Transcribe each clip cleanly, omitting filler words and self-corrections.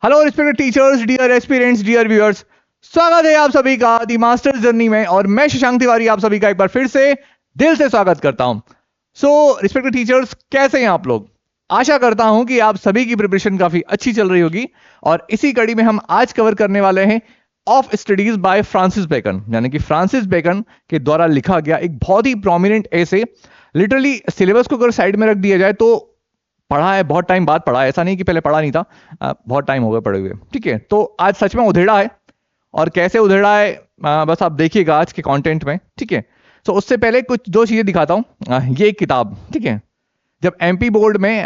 Hello respected teachers, dear aspirants, dear viewers, स्वागत है आप सभी का दी मास्टर्स जर्नी में। और मैं शशांक तिवारी आप सभी का एक बार फिर से दिल से स्वागत करता हूं। सो रिस्पेक्टेड टीचर्स, कैसे हैं आप लोग? आशा करता हूं कि आप सभी की प्रिपरेशन काफी अच्छी चल रही होगी। और इसी कड़ी में हम आज कवर करने वाले हैं of studies by Francis Bacon, यानी कि फ्रांसिस बेकन के द्वारा लिखा गया एक बहुत ही प्रोमिनेंट ऐसे। लिटरली सिलेबस को अगर साइड में रख दिया जाए तो पढ़ा है, बहुत टाइम बाद पढ़ा है, ऐसा नहीं कि पहले पढ़ा नहीं था, बहुत टाइम हो गया पढ़े हुए। ठीक है, तो आज सच में उधेड़ा है। और कैसे उधेड़ा है बस आप देखिएगा आज के कंटेंट में। ठीक है, तो उससे पहले कुछ दो चीजें दिखाता हूं। ये एक किताब, ठीक है, जब एमपी बोर्ड में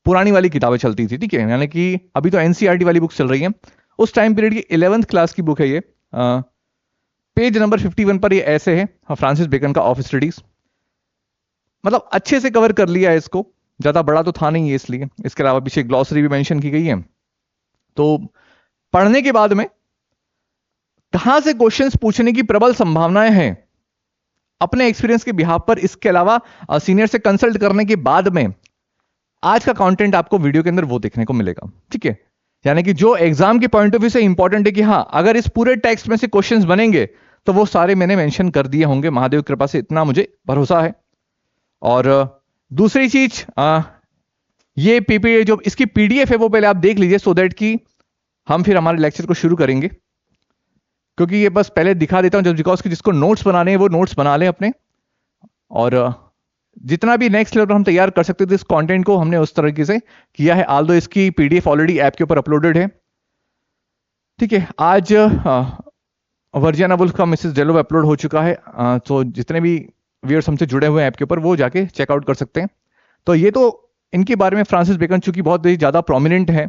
पुरानी वाली किताबें चलती थी, ठीक है, यानी कि अभी तो एनसीईआरटी वाली बुक चल रही है, उस टाइम पीरियड की 11th क्लास की बुक है ये। पेज नंबर 51 पर ये ऐसे है, फ्रांसिस बेकन का ऑफ स्टडीज। मतलब अच्छे से कवर कर लिया है इसको, ज्यादा बड़ा तो था नहीं है इसलिए। इसके अलावा पीछे ग्लॉसरी भी मेंशन की गई है। तो पढ़ने के बाद में कहां से क्वेश्चंस पूछने की प्रबल संभावनाएं हैं अपने एक्सपीरियंस के बिहाफ पर, इसके अलावा सीनियर से कंसल्ट करने के बाद में आज का कंटेंट आपको वीडियो के अंदर वो देखने को मिलेगा। ठीक है, यानी कि जो एग्जाम के पॉइंट ऑफ व्यू से इंपॉर्टेंट है कि हाँ, अगर इस पूरे टेक्स्ट में से क्वेश्चंस बनेंगे तो वो सारे मैंने मेंशन कर दिए होंगे, महादेव की कृपा से इतना मुझे भरोसा है। और दूसरी चीज, ये पीपीटी जो इसकी पीडीएफ है वो पहले आप देख लीजिए, सो दैट कि हम फिर हमारे लेक्चर को शुरू करेंगे। क्योंकि ये बस पहले दिखा देता हूं जस्ट बिकॉज कि जिसको नोट्स बनाने हैं वो नोट्स बना लें अपने। और जितना भी नेक्स्ट लेवल पर हम तैयार कर सकते थे इस कंटेंट को, हमने उस तरीके से किया है। आल्दो इसकी पीडीएफ ऑलरेडी ऐप के ऊपर अपलोडेड है। ठीक है, आज वर्जियाना वुल्फ का मिसेस डेलो अपलोड हो चुका है, तो जितने भी व्यूअर्स हमसे जुड़े हुए हैं ऐप के ऊपर वो जाके चेकआउट कर सकते हैं। तो ये तो इनके बारे में फ्रांसिस बेकन चूंकि बहुत ही ज्यादा प्रोमिनेंट है,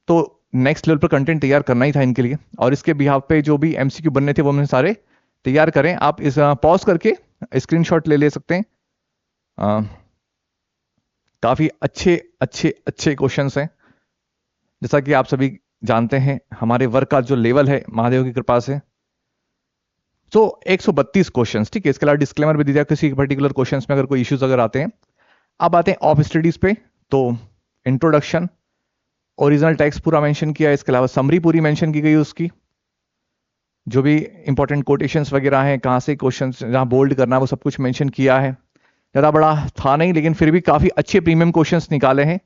तो नेक्स्ट लेवल पर कंटेंट तैयार करना ही था इनके लिए। और इसके बिहाफ पे जो भी एमसीक्यू बनने थे वो हमने सारे तैयार करें। आप इस पॉज करके स्क्रीनशॉट ले सकते हैं। काफी अच्छे अच्छे अच्छे क्वेश्चंस हैं, जैसा कि आप सभी जानते हैं हमारे वर्क का जो लेवल है महादेव की कृपा से। तो 132 क्वेश्चंस। ठीक है, इसके अलावा डिस्क्लेमर भी दिया किसी पर्टिकुलर क्वेश्चंस में अगर कोई इश्यूज अगर आते हैं। अब आते हैं ऑफ स्टडीज पे। तो इंट्रोडक्शन, ओरिजिनल टेक्स्ट पूरा मेंशन किया है, इसके अलावा समरी पूरी मेंशन की गई है उसकी, जो भी इंपॉर्टेंट कोटेशंस वगैरह हैं, कहां से क्वेश्चंस जहां बोल्ड करना है वो सब कुछ मेंशन किया है। ज्यादा बड़ा था नहीं, लेकिन फिर भी काफी अच्छे प्रीमियम क्वेश्चंस निकाले हैं।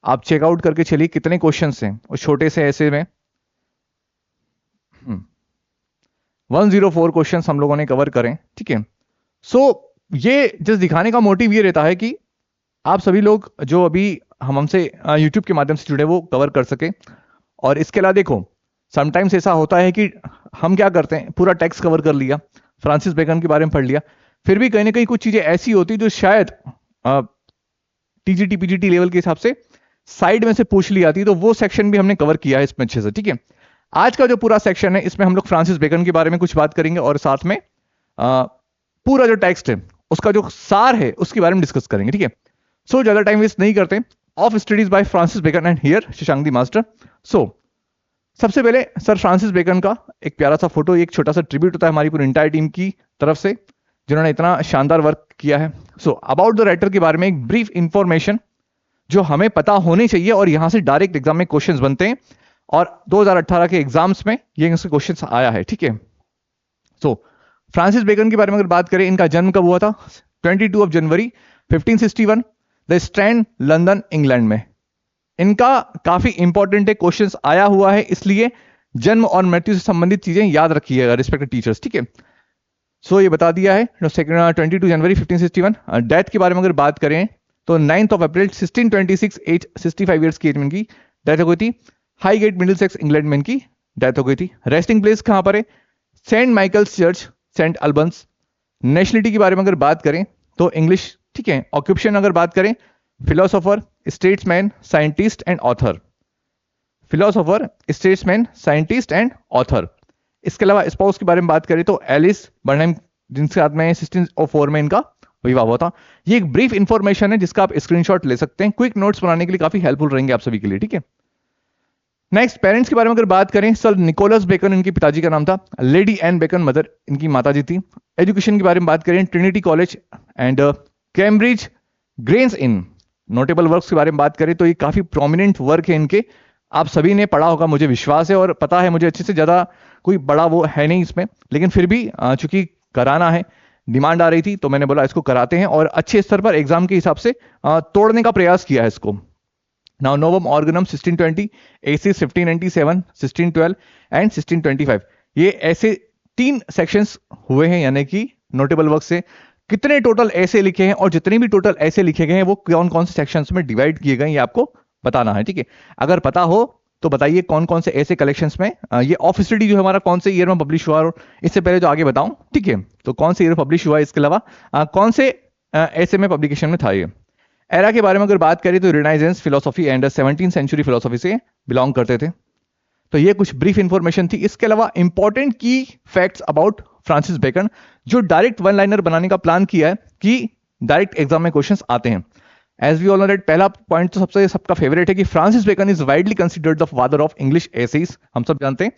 आप चेकआउट करके चलिए कितने क्वेश्चंस हैं उस छोटे से ऐसे में। 104 क्वेश्चंस हम लोगों ने कवर करें। ठीक है, सो ये जस्ट दिखाने का मोटिव ये रहता है कि आप सभी लोग जो अभी हमसे यूट्यूब के माध्यम से जुड़े वो कवर कर सके। और इसके अलावा देखो, समटाइम्स ऐसा होता है कि हम क्या करते हैं, पूरा टेक्स्ट कवर कर लिया, फ्रांसिस बेकन के बारे में पढ़ लिया, फिर भी कहीं ना कहीं कुछ चीजें ऐसी होती जो शायद टीजीटी पीजीटी लेवल के हिसाब से साइड में से पूछ ली आती, तो वो सेक्शन भी हमने कवर किया है इसमें अच्छे से। ठीक है, आज का जो पूरा सेक्शन है इसमें हम लोग फ्रांसिस बेकन के बारे में कुछ बात करेंगे और साथ में पूरा जो टेक्स्ट है उसका जो सार है उसके बारे में डिस्कस करेंगे। ठीक है, सो ज्यादा टाइम वेस्ट नहीं करते। Of studies by Francis Bacon and here Shashank the master. So सबसे पहले सर फ्रांसिस बेकन का एक प्यारा सा फोटो, एक छोटा सा ट्रिब्यूट होता है हमारी पूरी इंटायर टीम की तरफ से जिन्होंने इतना शानदार वर्क किया है। सो अबाउट द राइटर के बारे में एक ब्रीफ इंफॉर्मेशन जो हमें पता होनी चाहिए, और यहां से डायरेक्ट एग्जाम में क्वेश्चंस बनते हैं और 2018 के एग्जाम्स में ये क्वेश्चंस आया है। ठीक है, सो फ्रांसिस बेकन के बारे में अगर बात करें, इनका जन्म कब हुआ था? 22 of January 1561, the strand, London, England में। इनका काफी इंपॉर्टेंट है, क्वेश्चंस आया हुआ है, इसलिए जन्म और मृत्यु से संबंधित चीजें याद रखिएगा रिस्पेक्टेड टीचर्स। ठीक है, सो ये बता दिया है। 22 जनवरी 1561। डेथ के बारे में अगर बात करें तो 9 अप्रैल 1626, एज 65 ईयर्स की एज में इनकी डेथ हो गई थी। हाई गेट मिडिलसेक्स, इंग्लैंड में इनकी डेथ हो गई थी। रेस्टिंग प्लेस कहां पर है? Saint Michael's Church, Saint Albans. Nationality के बारे में अगर बात करें तो इंग्लिश। ठीक है, ऑक्यूपेशन अगर बात करें, philosopher, statesman, scientist and author. Philosopher, statesman, scientist and author. इसके अलावा स्पाउस के बारे में बात करें तो एलिस बर्नहेम, जिनके साथ में 1604 में इनका विवाह हुआ था। ये एक ब्रीफ इंफॉर्मेशन है जिसका आप स्क्रीनशॉट ले सकते हैं, क्विक नोट्स बनाने के लिए काफी हेल्पफुल रहेंगे आप सभी के लिए। ठीक है, नेक्स्ट पेरेंट्स के बारे में अगर बात करें, सर निकोलस बेकन इनके पिताजी का नाम था, लेडी एन बेकन मदर इनकी माताजी थी। एजुकेशन के बारे में बात करें, Trinity college and Cambridge grains in. Notable works के बारे में बात करें तो ये काफी प्रोमिनेंट वर्क है इनके, आप सभी ने पढ़ा होगा, मुझे विश्वास है, और पता है मुझे अच्छे से, ज़्यादा कोई बड़ा वो है नहीं इसमें, लेकिन फिर भी चूंकि कराना है, डिमांड आ रही थी, तो मैंने बोला इसको कराते हैं और अच्छे स्तर पर एग्जाम के हिसाब से तोड़ने का प्रयास किया है इसको। नाउ नोवम ऑर्गेनम 1620, एसिस 1597, 1612 एंड 1625, ये ऐसे 3 सेक्शंस हुए हैं, यानी कि नोटेबल वर्क से कितने टोटल ऐसे लिखे हैं और जितने भी टोटल ऐसे लिखे गए हैं वो कौन कौन से सेक्शंस में डिवाइड किए गए, ये आपको बताना है, ठीक है। अगर पता हो तो बताइए कौन कौन से ऐसे कलेक्शंस में, ये ऑफ स्टडी जो है हमारा कौन से ईयर में पब्लिश हुआ, और इससे पहले जो आगे बताऊं, ठीक है, तो कौन से ईयर पब्लिश हुआ, इसके अलावा कौन से ऐसे में पब्लिकेशन में था ये। एरा के बारे में अगर बात करें तो Renaissance philosophy and 17th century philosophy से बिलोंग करते थे। तो ये कुछ ब्रीफ इंफॉर्मेशन थी। इसके अलावा इंपॉर्टेंट की फैक्ट्स अबाउट फ्रांसिस बेकन, जो डायरेक्ट वन लाइनर बनाने का प्लान किया है कि डायरेक्ट एग्जाम में क्वेश्चंस आते हैं। As we all know that, पहला पॉइंट तो सबसे सबका फेवरेट है कि Francis Bacon is widely considered the father of English essays. हम सब जानते हैं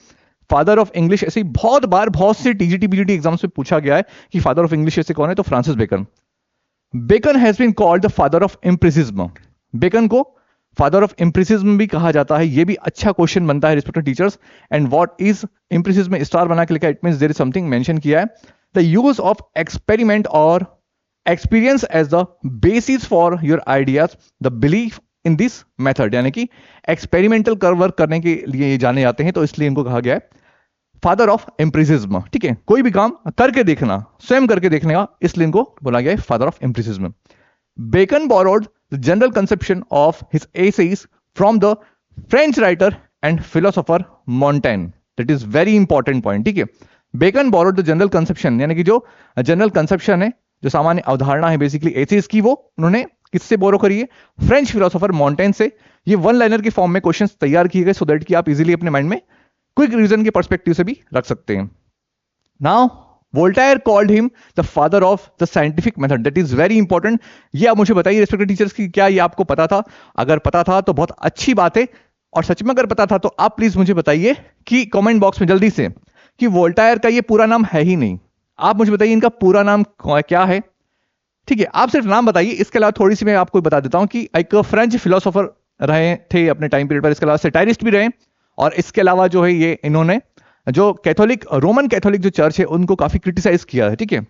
फादर ऑफ इंग्लिश एसे, बहुत बार बहुत से टीजीटी बीजीटी एग्जाम्स में पूछा गया है कि फादर ऑफ इंग्लिश एसे कौन है, तो Francis Bacon. Bacon has been called the father of empiricism. Bacon को फादर ऑफ एम्पिरिसिज्म भी कहा जाता है। ये भी अच्छा क्वेश्चन बनता है respected teachers. And what is empiricism, star बना के लिखा, it means there is something mention किया है, द यूज ऑफ एक्सपेरिमेंट और experience as the basis for your ideas, the belief in this method, यानी कि एक्सपेरिमेंटल कर वर्क करने के लिए ये जाने जाते हैं, तो इसलिए इनको कहा गया है फादर ऑफ एम्पिरिसिज्म, ठीक है। कोई भी काम करके देखना, स्वयं करके देखने का, इसलिए इनको बोला गया है father of empiricism. Bacon borrowed the general conception of his essays from the French writer and philosopher Montaigne. That is very important point, ठीक है। Bacon borrowed the general conception, यानी कि जो जनरल कंसेप्शन है, जो सामान्य अवधारणा है बेसिकली एसेज की, वो उन्होंने किससे बोरो करी है, फ्रेंच फिलोसोफर मॉन्टेन से। ये वन लाइनर के फॉर्म में क्वेश्चंस तैयार किए गए, सो दैट कि आप इजीली अपने माइंड में क्विक रीजन के पर्सपेक्टिव से भी रख सकते हैं। Now Voltaire called him the father of the scientific method. That is very important. ये आप मुझे बताइए रिस्पेक्टेड टीचर्स की, क्या ये आपको पता था? अगर पता था तो बहुत अच्छी बात है, और सच में अगर पता था तो आप प्लीज मुझे बताइए कि कमेंट बॉक्स में जल्दी से कि वोल्टायर का ये पूरा नाम है ही नहीं। आप मुझे बताइए इनका पूरा नाम क्या है, ठीक है। आप सिर्फ नाम बताइए। इसके अलावा थोड़ी सी मैं आपको बता देता हूं कि एक फ्रेंच फिलोसोफर रहे थे अपने टाइम पीरियड पर, इसके अलावा सेटायरिस्ट भी रहे, और इसके अलावा जो है ये इन्होंने जो कैथोलिक, रोमन कैथोलिक जो चर्च है उनको काफी क्रिटिसाइज किया है, ठीक है।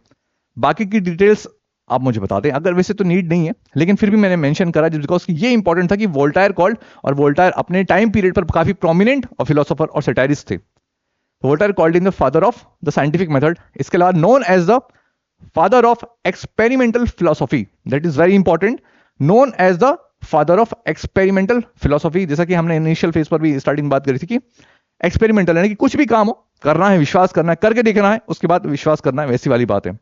बाकी की डिटेल्स आप मुझे बता दें, अगर वैसे तो नीड नहीं है, लेकिन फिर भी मैंने मेंशन करा बिकॉज ये इंपॉर्टेंट था कि वोल्टायर कॉल्ड, और वोल्टायर अपने टाइम पीरियड पर काफी प्रोमिनेंट और फिलोसोफर और सेटायरिस्ट थे। Voltaire called in the father of the scientific method. इसके अलावा known as the father of experimental philosophy, that is very important, known as the father of experimental philosophy. जैसा कि हमने इनिशियल फेज पर भी starting बात करी थी कि एक्सपेरिमेंटल यानी कि कुछ भी काम हो, करना है, विश्वास करना है, करके देखना है, उसके बाद विश्वास करना है, वैसी वाली बात है।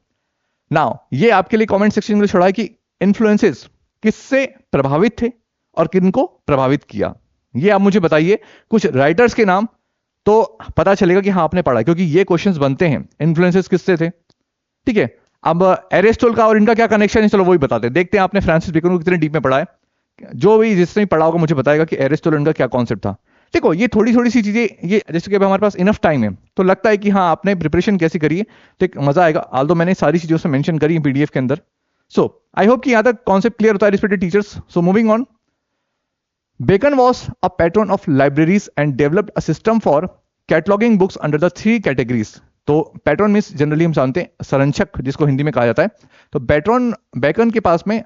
नाउ ये आपके लिए कमेंट सेक्शन में छोड़ा है कि इन्फ्लुएंसेस किससे प्रभावित थे और किनको प्रभावित किया, ये आप मुझे बताइए कुछ राइटर्स के नाम, तो पता चलेगा कि हाँ आपने पढ़ा, क्योंकि ये क्वेश्चंस बनते हैं इन्फ्लुएंसेस किससे थे, ठीक है। अब एरिस्टोटल का और इनका क्या कनेक्शन है, चलो वही बताते हैं। देखते हैं आपने फ्रांसिस बेकन को कितने डीप में पढ़ा है। जो भी जिसने पढ़ा होगा मुझे बताएगा कि एरिस्टोटल का क्या कॉन्सेप्ट था। देखो ये थोड़ी थोड़ी सी चीजें, ये जैसे कि अब हमारे पास इनफ टाइम है तो लगता है कि हाँ आपने प्रिपरेशन कैसी करी है, तो एक मजा आएगा। आल्दो मैंने सारी चीजों से मेंशन करी है पीडीएफ के अंदर। सो आई होप कि यहां तक कॉन्सेप्ट क्लियर होता है respected teachers. So moving on, Bacon was a patron of libraries and developed a system for cataloguing books under the 3 categories. तो पैट्रन मींस जनरली हम जानते हैं संरक्षक, जिसको हिंदी में कहा जाता है। तो पैट्रन बेकन के पास में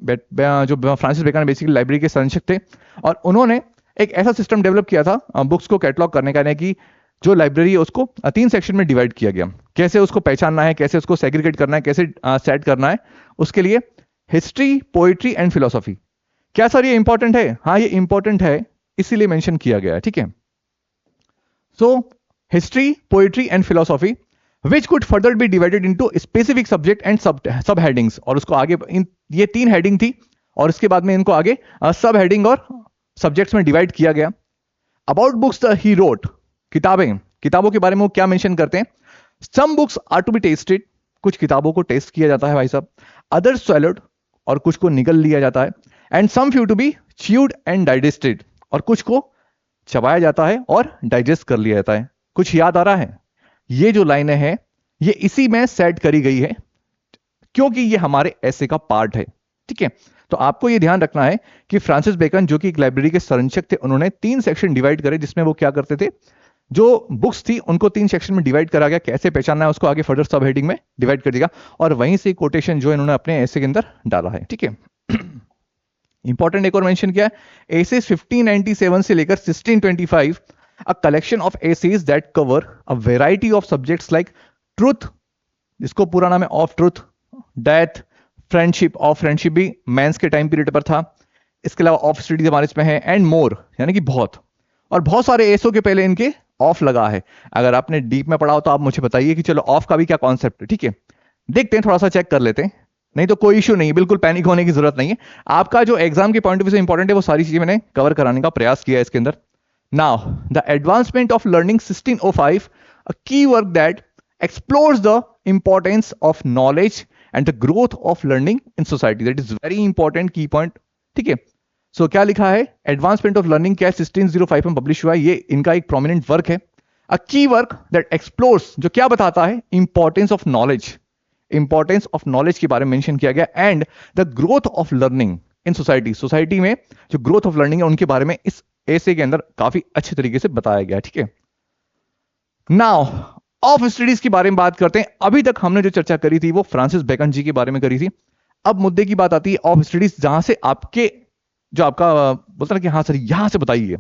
जो फ्रांसिस बेकन बेसिकली लाइब्रेरी के संरक्षक थे, और उन्होंने एक ऐसा सिस्टम डेवलप किया था बुक्स को कैटलॉग करने का, यानी कि जो लाइब्रेरी है उसको 3 सेक्शन में डिवाइड किया गया। कैसे उसको पहचानना है, कैसे उसको सेग्रीगेट करना है, कैसे सेट करना है, उसके लिए हिस्ट्री, पोइट्री एंड फिलोसॉफी। क्या सर ये इंपॉर्टेंट है? हाँ ये इंपॉर्टेंट है, इसीलिए मेंशन किया गया है, ठीक है। So history, poetry and philosophy which could further be divided into specific subject and sub headings, और उसको आगे ये 3 हेडिंग थी, और इसके बाद में इनको आगे सब हेडिंग और सब्जेक्ट्स में डिवाइड किया गया। About books the he wrote, किताबों के बारे में वो क्या मेंशन करते हैं, some books are to be tasted, कुछ किताबों को टेस्ट किया जाता है भाई साहब, अदर स्वैलोड, और कुछ को निगल लिया जाता है, and some few to be chewed and digested, और कुछ को चबाया जाता है और डाइजेस्ट कर लिया जाता है। कुछ याद आ रहा है? ये जो लाइनें हैं ये इसी में सेट करी गई है, क्योंकि ये हमारे ऐसे का पार्ट है, ठीक है। तो आपको ये ध्यान रखना है कि फ्रांसिस बेकन जो कि एक लाइब्रेरी के संरक्षक थे, उन्होंने 3 सेक्शन डिवाइड करे, जिसमें वो क्या करते थे, जो बुक्स थी उनको 3 सेक्शन में डिवाइड करा गया। कैसे पहचानना है उसको आगे फर्दर सब हेडिंग में डिवाइड कर देगा, और वहीं से कोटेशन जो इन्होंने अपने ऐसे के अंदर डाला है। ठीक है, इंपॉर्टेंट एक और मेंशन किया है, एसेज 1597 से लेकर 1625, a collection of essays that cover a variety of subjects like truth, जिसको पूरा नाम है of truth, death, friendship, of friendship भी मेंस के टाइम पीरियड पर था, इसके अलावा ऑफ स्टडीज हमारे इसमें है, एंड मोर, यानी कि बहुत, और बहुत सारे एसओ के पहले इनके ऑफ लगा है। अगर आपने डीप में पढ़ा हो तो आप मुझे बताइए कि चलो ऑफ का भी क्या कॉन्सेप्ट है। ठीक है, देखते हैं, थोड़ा सा चेक कर लेते हैं, नहीं तो कोई इश्यू नहीं, बिल्कुल पैनिक होने की जरूरत नहीं है। आपका जो एग्जाम के पॉइंट ऑफ व्यू से इंपॉर्टेंट है वो सारी चीजें मैंने कवर कराने का प्रयास किया है इसके अंदर। Now the advancement of learning 1605, अ की work that explores the importance of knowledge and the growth of learning in society. That is very important key point. ठीक है, सो क्या लिखा है, एडवांसमेंट ऑफ लर्निंग क्या 1605 में पब्लिश हुआ है, ये इनका एक प्रोमिनेंट वर्क है। अ की वर्क दैट एक्सप्लोर्स, जो क्या बताता है, importance of knowledge, importance of knowledge के बारे में मेंशन किया गया, and the growth of learning in society, society में जो ग्रोथ ऑफ लर्निंग है उनके बारे में इस ऐसे के अंदर काफी अच्छे तरीके से बताया गया। ठीक है, नाउ ऑफ स्टडीज के बारे में बात करते हैं। अभी तक हमने जो चर्चा करी थी वो फ्रांसिस बेकन जी के बारे में करी थी। अब मुद्दे की बात आती है ऑफ स्टडीज, जहां से आपके जो आपका बोलता है कि हाँ सर यहां से बताइए।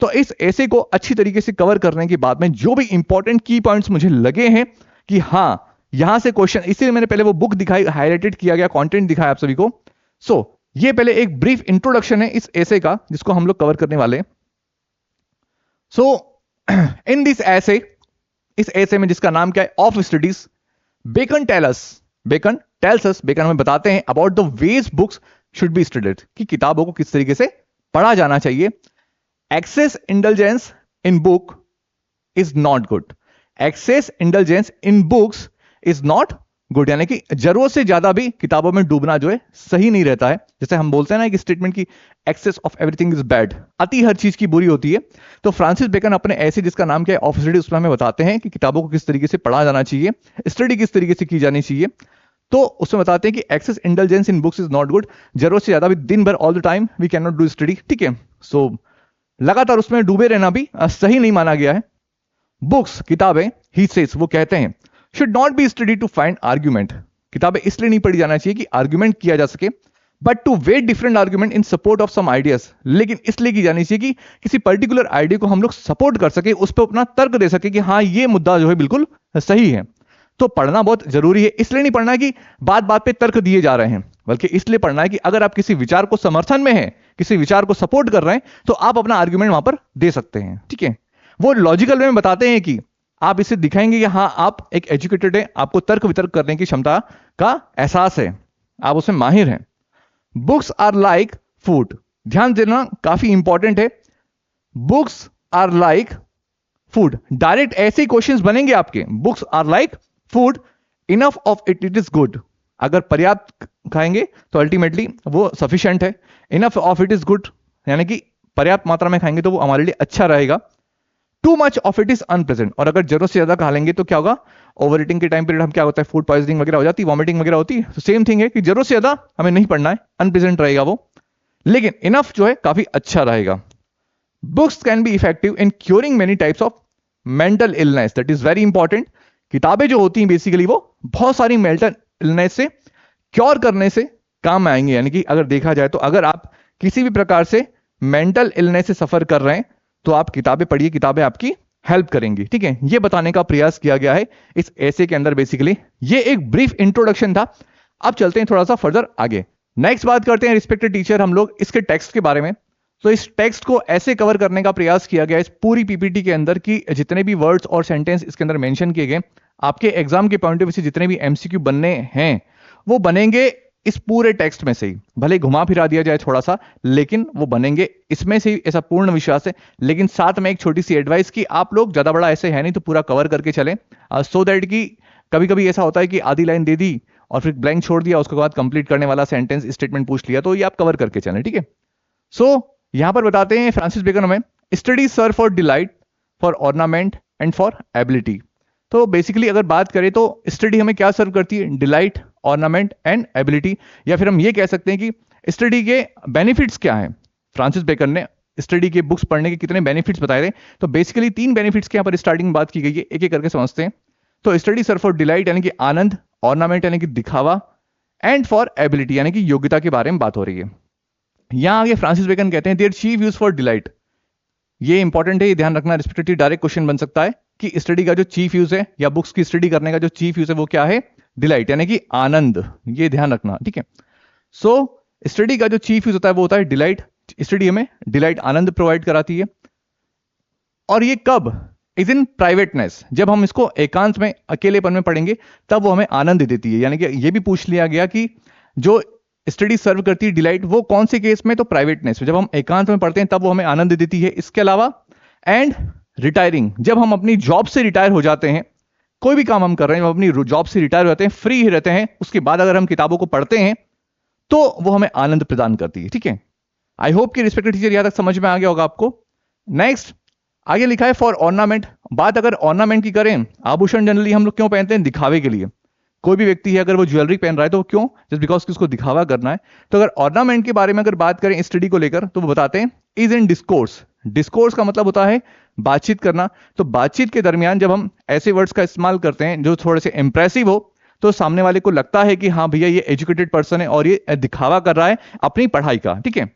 तो इस ऐसे को अच्छी तरीके से कवर करने के बाद में जो भी इंपॉर्टेंट की पॉइंट्स मुझे लगे हैं कि हाँ यहां से क्वेश्चन, इसीलिए मैंने पहले वो बुक दिखाई, हाईलाइटेड किया गया कंटेंट दिखाया आप सभी को। सो ये पहले एक ब्रीफ इंट्रोडक्शन है इस ऐसे का जिसको हम लोग कवर करने वाले हैं। सो इन दिस ऐसे, इस ऐसे में जिसका नाम क्या है, of studies, Bacon tells us, Bacon हमें बताते हैं about the ways books should be studied, कि किताबों को किस तरीके से पढ़ा जाना चाहिए। Excess indulgence in book is not good, excess indulgence in books is not good, यानी कि जरूरत से ज्यादा भी किताबों में डूबना जो है सही नहीं रहता है। जैसे हम बोलते हैं ना एक स्टेटमेंट की excess of everything is bad, अति हर चीज की बुरी होती है। तो फ्रांसिस बेकन अपने ऐसे जिसका नाम क्या है ऑफ स्टडी, उसमें हमें बताते हैं कि किताबों को किस तरीके से पढ़ा जाना चाहिए, स्टडी किस तरीके से की जानी चाहिए। तो उसमें बताते हैं कि excess indulgence in books is not good, जरूरत से ज्यादा भी दिन भर all the time we can not do study. ठीक है, सो लगातार उसमें डूबे रहना भी सही नहीं माना गया है। बुक्स, किताबें, ही सेज, वो कहते हैं, should not be study to find argument, किताबें इसलिए नहीं पढ़ी जाना चाहिए कि आर्ग्यूमेंट किया जा सके, but to weigh different argument in support of some ideas, लेकिन इसलिए की जानी चाहिए कि किसी पर्टिकुलर आइडिया को हम लोग सपोर्ट कर सके, उस पर अपना तर्क दे सके कि हाँ ये मुद्दा जो है बिल्कुल सही है। तो पढ़ना बहुत जरूरी है, इसलिए नहीं पढ़ना कि बात बात पे तर्क दिए जा रहे हैं, बल्कि इसलिए पढ़ना है कि अगर आप किसी विचार को समर्थन में हैं, किसी विचार को सपोर्ट कर रहे हैं, तो आप अपना आर्ग्यूमेंट वहां पर दे सकते हैं। ठीक है, वो लॉजिकल वे में बताते हैं कि आप इसे दिखाएंगे कि हाँ आप एक एजुकेटेड है, आपको तर्क वितर्क करने की क्षमता का एहसास है, आप उसमें माहिर हैं। बुक्स आर लाइक फूड, ध्यान देना काफी इंपॉर्टेंट है, books are like food, direct ऐसे ही क्वेश्चंस बनेंगे आपके, books are like food, enough of it it is good, अगर पर्याप्त खाएंगे तो अल्टीमेटली वो सफिशिएंट है, enough of it is good यानी कि पर्याप्त मात्रा में खाएंगे तो वो हमारे लिए अच्छा रहेगा, too much of it is unpleasant, और अगर जरूरत से ज्यादा खा लेंगे तो क्या होगा, ओवर ईटिंग के टाइम पीरियड हम क्या होता है, फूड पॉइजनिंग वगैरह हो जाती है, वॉमिटिंग वगैरह होती है। तो सेम थिंग है कि जरूरत से ज्यादा हमें नहीं पढ़ना है, अनप्लेजेंट रहेगा वो, लेकिन इनफ जो है काफी अच्छा रहेगा। Books can be effective in curing many types of mental illness, that is very important, किताबें जो होती हैं बेसिकली वो बहुत सारी मेंटल इलनेस से क्योर करने से काम में आएंगे, यानी कि अगर देखा जाए तो अगर आप किसी भी प्रकार से मेंटल इलनेस से सफर कर रहे हैं तो आप किताबें पढ़िए, किताबें आपकी हेल्प करेंगी। ठीक है, ये बताने का प्रयास किया गया है इस ऐसे के अंदर। बेसिकली ये एक ब्रीफ इंट्रोडक्शन था। अब चलते हैं थोड़ा सा फर्दर आगे, नेक्स्ट बात करते हैं रिस्पेक्टेड टीचर हम लोग इसके टेक्स्ट के बारे में। तो इस टेक्स्ट को ऐसे कवर करने का प्रयास किया गया इस पूरी पीपीटी के अंदर कि जितने भी वर्ड्स और सेंटेंस इसके अंदर मेंशन किए गए, आपके एग्जाम के पॉइंट ऑफ व्यू से जितने भी एमसीक्यू बनने हैं वो बनेंगे इस पूरे टेक्स्ट में से ही, भले घुमा फिरा दिया जाए थोड़ा सा, लेकिन वो बनेंगे इसमें से ही, ऐसा पूर्ण विश्वास है। लेकिन साथ में एक छोटी सी एडवाइस कि आप लोग ज्यादा बड़ा ऐसे है नहीं तो पूरा कवर करके चलें, सो दैट कि कभी कभी ऐसा होता है कि आधी लाइन दे दी और फिर ब्लैंक छोड़ दिया, उसके बाद कंप्लीट करने वाला सेंटेंस स्टेटमेंट पूछ लिया, तो ये आप कवर करके चलें। ठीक है, सो यहां पर बताते हैं फ्रांसिस बेकन हमें, study serve for delight, for ornament and for ability. तो बेसिकली अगर बात करें तो स्टडी हमें क्या सर्व करती है, डिलाइट, ऑर्नामेंट एंड एबिलिटी, या फिर हम ये कह सकते हैं कि स्टडी के बेनिफिट्स क्या हैं। फ्रांसिस बेकन ने स्टडी के बुक्स पढ़ने के कितने बेनिफिट्स बताए थे। तो बेसिकली 3 बेनिफिट्स के यहाँ पर स्टार्टिंग में बात की गई है, एक एक करके समझते हैं। तो स्टडी सर फॉर डिलाइट यानी कि आनंद, ऑर्नामेंट यानी कि दिखावा, एंड फॉर एबिलिटी यानी कि योग्यता के बारे में बात हो रही है। यहां आगे फ्रांसिस बेकन कहते हैं their chief use for delight. ये इंपॉर्टेंट है, ये ध्यान रखना, रिस्पेक्टिव डायरेक्ट क्वेश्चन बन सकता है कि स्टडी का जो चीफ यूज है या बुक्स की स्टडी करने का जो चीफ यूज है वो क्या है, डिलाइट यानी कि आनंद। ये ध्यान रखना, ठीक है। सो स्टडी का जो चीफ यूज होता है वो होता है डिलाइट। स्टडी हमें डिलाइट, आनंद प्रोवाइड कराती है। और ये कब, इज इन प्राइवेटनेस, जब हम इसको एकांत में अकेलेपन में पढ़ेंगे तब वो हमें आनंद देती है। यानी कि ये भी पूछ लिया गया कि जो स्टडी सर्व करती है डिलाइट वो कौन से केस में, तो प्राइवेटनेस में, जब हम एकांत में पढ़ते हैं तब वो हमें आनंद देती है। इसके अलावा एंड रिटायरिंग, जब हम अपनी जॉब से रिटायर हो जाते हैं, कोई भी काम हम कर रहे हैं, जब अपनी जॉब से रिटायर हो जाते हैं, फ्री ही रहते हैं, उसके बाद अगर हम किताबों को पढ़ते हैं तो वो हमें आनंद प्रदान करती है, ठीक है। आई होप कि रिस्पेक्टेड टीचर यहां तक समझ में आ गया होगा आपको। नेक्स्ट आगे लिखा है फॉर ऑर्नामेंट। बात अगर ऑर्नामेंट की करें, आभूषण जनरली हम लोग क्यों पहनते हैं, दिखावे के लिए। कोई भी व्यक्ति है अगर वो ज्वेलरी पहन रहा है तो क्यों, जस्ट बिकॉज उसको दिखावा करना है। तो अगर ऑर्नामेंट के बारे में अगर बात करें स्टडी को लेकर तो वो बताते हैं इज इन डिस्कोर्स। डिस्कोर्स का मतलब होता है बातचीत करना। तो बातचीत के दरमियान जब हम ऐसे वर्ड्स का इस्तेमाल करते हैं जो थोड़े से इंप्रेसिव हो तो सामने वाले को लगता है कि हाँ भैया ये एजुकेटेड पर्सन है और ये दिखावा कर रहा है अपनी पढ़ाई का, ठीक है।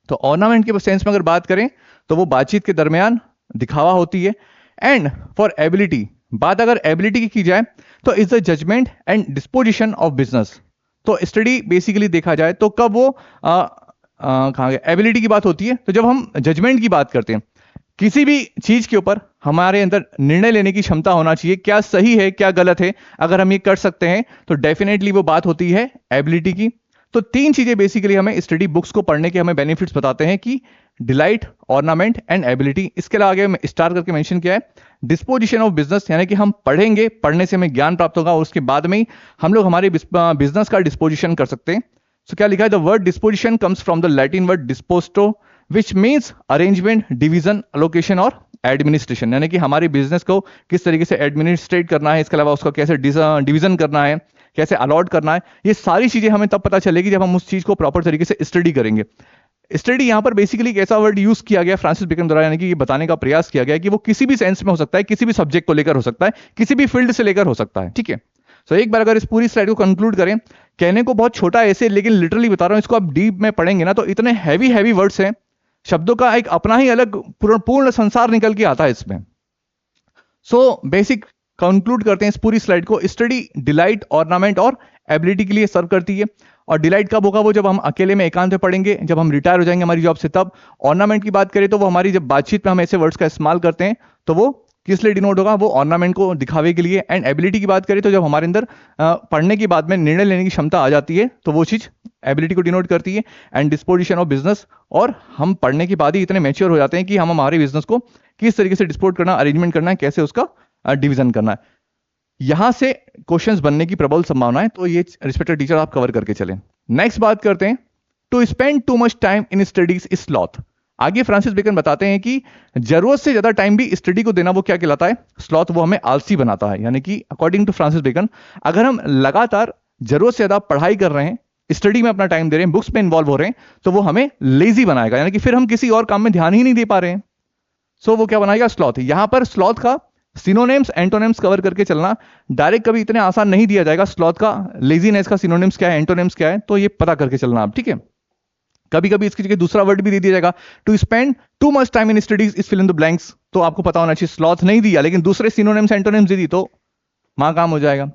तो ऑर्नामेंट के सेंस में अगर बात करें तो वो बातचीत के दरमियान दिखावा होती है। एंड फॉर एबिलिटी, बात अगर एबिलिटी की जाए तो is the judgement and disposition of business. तो स्टडी बेसिकली देखा जाए तो कब वो कहाँ गया, एबिलिटी की बात होती है। तो जब हम जजमेंट की बात करते हैं, किसी भी चीज के ऊपर हमारे अंदर निर्णय लेने की क्षमता होना चाहिए, क्या सही है क्या गलत है, अगर हम ये कर सकते हैं तो डेफिनेटली वो बात होती है एबिलिटी की। तो 3 चीजें बेसिकली हमें स्टडी बुक्स को पढ़ने के हमें बेनिफिट्स बताते हैं कि डिलाइट, ऑर्नामेंट एंड एबिलिटी। इसके अलावा आगे स्टार करके मेंशन किया है डिस्पोजिशन ऑफ बिजनेस, यानी कि हम पढ़ेंगे, पढ़ने से हमें ज्ञान प्राप्त होगा और उसके बाद में ही हम लोग हमारे बिजनेस का डिस्पोजिशन कर सकते हैं। सो क्या लिखा है, the word disposition comes from the Latin word dispositio which means arrangement, division, allocation और एडमिनिस्ट्रेशन, यानी कि हमारे बिजनेस को किस तरीके से एडमिनिस्ट्रेट करना है, इसके अलावा उसका कैसे डिवीजन करना है, कैसे अलॉट करना है। ये सारी चीजें हमें तब पता चलेगी जब हम उस चीज को प्रॉपर तरीके से स्टडी करेंगे। स्टडी यहां पर बेसिकली एक ऐसा वर्ड यूज किया गया फ्रांसिस बेकन द्वारा, यानी कि ये बताने का प्रयास किया गया कि वो किसी भी सेंस में हो सकता है, किसी भी सब्जेक्ट को लेकर हो सकता है, किसी भी फील्ड से लेकर हो सकता है, ठीक है। सो एक बार अगर इस पूरी स्लाइड को कंक्लूड करें, कहने को बहुत छोटा ऐसे, लेकिन लिटरली बता रहा हूं, इसको आप डीप में पढ़ेंगे ना तो इतने हैवी वर्ड्स हैं, शब्दों का एक अपना ही अलग पूर्ण संसार निकल के आता है इसमें। सो बेसिक कंक्लूड करते हैं इस पूरी स्लाइड को। स्टडी डिलाइट, ऑर्नामेंट और एबिलिटी के लिए सर्व करती है। और डिलाइट कब होगा, वो जब हम अकेले में एकांत में पढ़ेंगे, जब हम रिटायर हो जाएंगे हमारी जॉब से तब। ऑर्नामेंट की बात करें तो वो हमारी जब बातचीत में हम ऐसे वर्ड्स का इस्तेमाल करते हैं तो वो किस लिए डिनोट होगा, वो ऑर्नामेंट को दिखावे के लिए। एंड एबिलिटी की बात करें तो जब हमारे अंदर पढ़ने के बाद में निर्णय लेने की क्षमता आ जाती है तो वो चीज एबिलिटी को डिनोट करती है। एंड डिस्पोजिशन ऑफ बिजनेस, और हम पढ़ने के बाद ही इतने मैच्योर हो जाते हैं कि हम हमारे बिजनेस को किस तरीके से डिस्पोज करना, अरेंजमेंट करना है, कैसे उसका डिवीजन करना है। यहां से क्वेश्चंस बनने की प्रबल संभावना है, तो ये रिस्पेक्टेड टीचर आप कवर करके चलें। नेक्स्ट बात करते हैं, to spend too much time in studies is sloth. आगे फ्रांसिस बेकन बताते हैं कि जरूरत से ज्यादा टाइम भी स्टडी को देना वो क्या कहलाता है, स्लॉथ। वो हमें आलसी बनाता है। यानी कि अकॉर्डिंग टू फ्रांसिस बेकन, अगर हम लगातार जरूरत से ज्यादा पढ़ाई कर रहे हैं, स्टडी में अपना टाइम दे रहे हैं, बुक्स में इन्वॉल्व हो रहे हैं, तो वो हमें लेजी बनाएगा, यानी कि फिर हम किसी और काम में ध्यान ही नहीं दे पा रहे हैं। सो वो क्या बनाएगा, स्लॉथ। यहां पर स्लॉथ का सिनोनिम्स, एंटोनिम्स कवर करके चलना, डायरेक्ट कभी इतने आसान नहीं दिया जाएगा। स्लॉथ का, लेजीनेस का सिनोनिम्स क्या है, एंटोनिम्स क्या है, तो ये पता करके चलना आप, ठीक है। कभी कभी इसकी जगह दूसरा वर्ड भी दे दिया जाएगा, to spend too much time in studies is fill in the blanks. तो आपको पता होना चाहिए, स्लॉथ नहीं दिया लेकिन दूसरे सिनोनिम्स, एंटोनिम्स दे दी तो वहां काम हो जाएगा।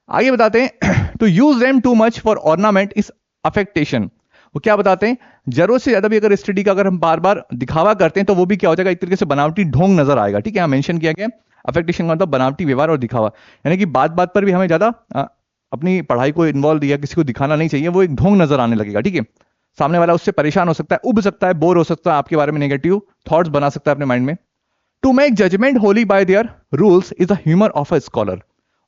आगे बताते हैं, to use them too much for ornament is affectation. वो क्या बताते हैं, जरूरत से ज्यादा भी अगर स्टडी का अगर हम बार बार दिखावा करते हैं तो वो भी क्या हो जाएगा, एक तरीके से बनावटी ढोंग नजर आएगा, ठीक है। यहाँ मेंशन किया गया अफेक्टेशन का मतलब बनावटी व्यवहार और दिखावा, यानी कि बात बात पर भी हमें ज्यादा अपनी पढ़ाई को इन्वॉल्व या किसी को दिखाना नहीं चाहिए, वो एक ढोंग नजर आने लगेगा, ठीक है। सामने वाला उससे परेशान हो सकता है, उब सकता है, बोर हो सकता है, आपके बारे में नेगेटिव थॉट्स बना सकता है अपने माइंड में। To make judgement wholly by their rules is the humour of a scholar.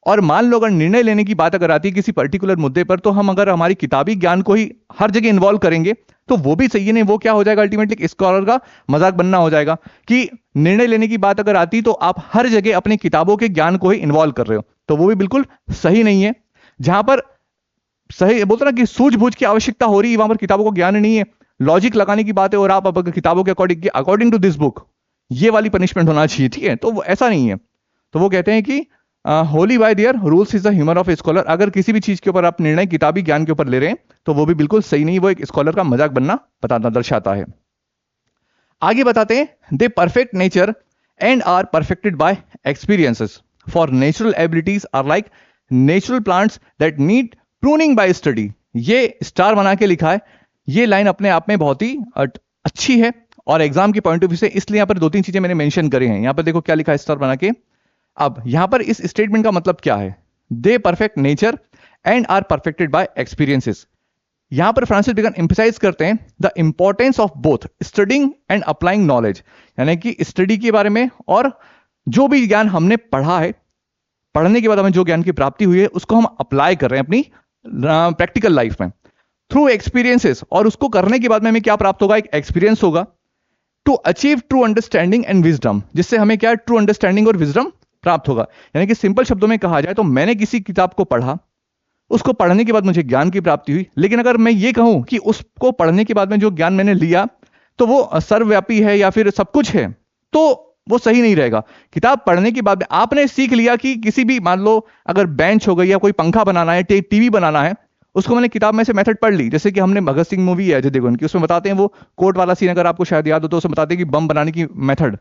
और मान लो अगर निर्णय लेने की बात अगर आती है किसी पर्टिकुलर मुद्दे पर, तो हम अगर हमारी किताबी ज्ञान को ही हर जगह इन्वॉल्व करेंगे तो वो भी सही नहीं, वो क्या हो जाएगा, अल्टीमेटली स्कॉलर का मजाक बनना हो जाएगा कि निर्णय लेने की बात अगर आती तो आप हर जगह अपनी किताबों के ज्ञान को ही इन्वॉल्व कर रहे हो, तो वो भी बिल्कुल सही नहीं है। जहां पर सही बोलते ना कि सूझबूझ की आवश्यकता हो रही है, वहां पर किताबों का ज्ञान नहीं है, लॉजिक लगाने की बात है, और आप अब किताबों के अकॉर्डिंग टू दिस बुक ये वाली पनिशमेंट होना चाहिए, ठीक है, तो वो ऐसा नहीं है। तो वो कहते हैं कि Holi by their rules is the humour of a scholar. अगर किसी भी चीज के ऊपर आप निर्णय किताबी ज्ञान के ऊपर ले रहे हैं तो वो भी बिल्कुल सही नहीं, वो एक स्कॉलर का मजाक बनना बताता दर्शाता है। आगे बताते हैं, they perfect nature and are perfected by experiences, for natural abilities are like natural plants that need pruning by study. ये स्टार बना के लिखा है, ये लाइन अपने आप में बहुत ही अच्छी है और एग्जाम के पॉइंट ऑफ व्यू से, इसलिए यहां पर दो तीन चीजें मैंने मेंशन करी हैं। यहां पर देखो क्या लिखा है स्टार बना के। अब यहां पर इस स्टेटमेंट का मतलब क्या है, they perfect nature and are perfected by experiences. यहां पर फ्रांसिस बेकन एम्फसाइज करते हैं the importance of both studying and applying knowledge, यानी कि स्टडी के बारे में और जो भी ज्ञान हमने पढ़ा है, पढ़ने के बाद हमें जो ज्ञान की प्राप्ति हुई है उसको हम अप्लाई कर रहे हैं अपनी प्रैक्टिकल लाइफ में थ्रू एक्सपीरियंसेस, और उसको करने के बाद में हमें क्या प्राप्त होगा, एक एक्सपीरियंस होगा, to achieve true understanding and wisdom, जिससे हमें क्या ट्रू अंडरस्टैंडिंग और विजडम प्राप्त होगा। यानी कि सिंपल शब्दों में कहा जाए तो मैंने किसी किताब को पढ़ा, उसको पढ़ने के बाद मुझे ज्ञान की प्राप्ति हुई, लेकिन अगर मैं ये कहूं कि उसको पढ़ने के बाद में जो ज्ञान मैंने लिया तो वो सर्वव्यापी है या फिर सब कुछ है, तो वो सही नहीं रहेगा। किताब पढ़ने के बाद में आपने सीख लिया कि किसी भी, मान लो अगर बेंच हो गई या कोई पंखा बनाना है, टीवी बनाना है, उसको मैंने किताब में से मेथड पढ़ ली। जैसे कि हमने भगत सिंह मूवी है अजय देवगन की, उसमें बताते हैं वो कोर्ट वाला सीन, अगर आपको शायद याद हो तो उसमें बताते हैं कि बम बनाने की मेथड,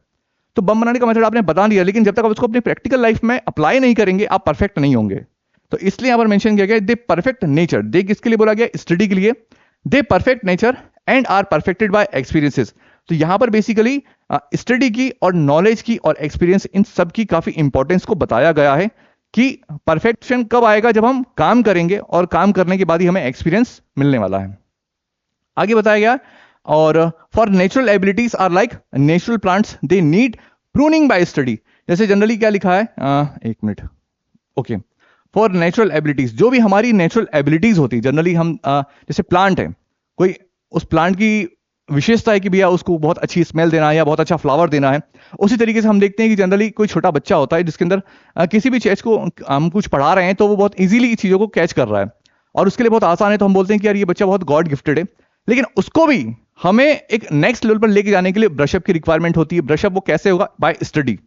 तो बम बनाने का मेथड आपने बता दिया, लेकिन जब तक आप उसको अपनी प्रैक्टिकल लाइफ में अप्लाई नहीं करेंगे आप परफेक्ट नहीं होंगे। तो इसलिए यहां पर मेंशन किया गया दे परफेक्ट नेचर, दे किसके लिए बोला गया, स्टडी के लिए, they perfect nature and are perfected by experiences. तो यहां पर बेसिकली स्टडी की और नॉलेज की और एक्सपीरियंस, इन सब की काफी इंपॉर्टेंस को बताया गया है कि परफेक्शन कब आएगा, जब हम काम करेंगे और काम करने के बाद ही हमें एक्सपीरियंस मिलने वाला है। आगे बताया गया, और for natural abilities are like natural plants they need pruning by study. जैसे जनरली क्या लिखा है, एक minute, okay, for natural abilities, जो भी हमारी नेचुरल एबिलिटीज होती है, जनरली हम जैसे प्लांट है, कोई उस प्लांट की विशेषता है कि भैया उसको बहुत अच्छी स्मेल देना है या बहुत अच्छा फ्लावर देना है, उसी तरीके से हम देखते हैं कि जनरली कोई छोटा बच्चा होता है जिसके अंदर किसी भी चीज को हम कुछ पढ़ा रहे हैं तो वो बहुत इजीली चीजों को कैच कर रहा है और उसके लिए बहुत आसान है, तो हम बोलते हैं कि यार ये बच्चा बहुत गॉड गिफ्टेड है। लेकिन उसको भी हमें एक नेक्स्ट लेवल पर लेके जाने के लिए ब्रशअप की रिक्वायरमेंट होती है। ब्रशअप वो कैसे होगा, बाय स्टडी।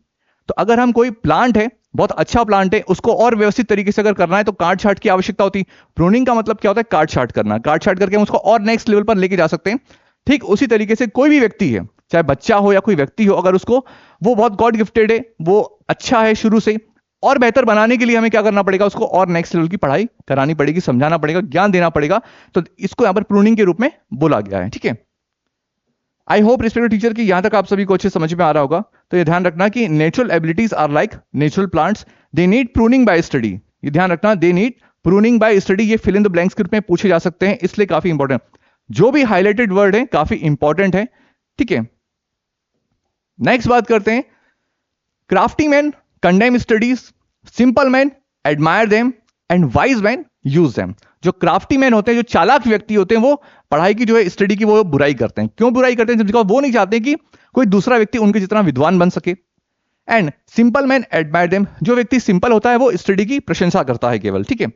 तो अगर हम कोई प्लांट है, बहुत अच्छा प्लांट है, उसको और व्यवस्थित तरीके से अगर करना है तो काट छाट की आवश्यकता होती है। प्रूनिंग का मतलब क्या होता है, काट छाट करना, काट छाट करके हम उसको और नेक्स्ट लेवल पर लेके जा सकते हैं। ठीक उसी तरीके से कोई भी व्यक्ति है, चाहे बच्चा हो या कोई व्यक्ति हो, अगर उसको वो बहुत गॉड गिफ्टेड है, वो अच्छा है शुरू से, और बेहतर बनाने के लिए हमें क्या करना पड़ेगा, उसको और नेक्स्ट लेवल की पढ़ाई करानी पड़ेगी, समझाना पड़ेगा, ज्ञान देना पड़ेगा। तो इसको यहां पर प्रूनिंग के रूप में बोला गया है, ठीक है। आई होप रिस्पेक्टेड टीचर की यहां तक आप सभी को अच्छे समझ में आ रहा होगा। तो ये ध्यान रखना कि natural abilities are like natural plants they need pruning by study. ये ध्यान रखना, they need pruning by study, ये फिल इन द ब्लैंक्स के रूप में पूछे जा सकते हैं, इसलिए काफी इंपॉर्टेंट, जो भी हाईलाइटेड वर्ड है काफी इंपॉर्टेंट है, ठीक है। नेक्स्ट बात करते हैं, crafty man condemn studies, simple man admire them and wise man use them. जो क्राफ्टी मैन होते हैं, जो चालाक व्यक्ति होते हैं, वो पढ़ाई की जो है, स्टडी की वो बुराई करते हैं। क्यों बुराई करते हैं, बिकॉज वो नहीं चाहते कि कोई दूसरा व्यक्ति उनके जितना विद्वान बन सके। And simple man admire them, जो व्यक्ति सिंपल होता है वो स्टडी की प्रशंसा करता है केवल, ठीक है।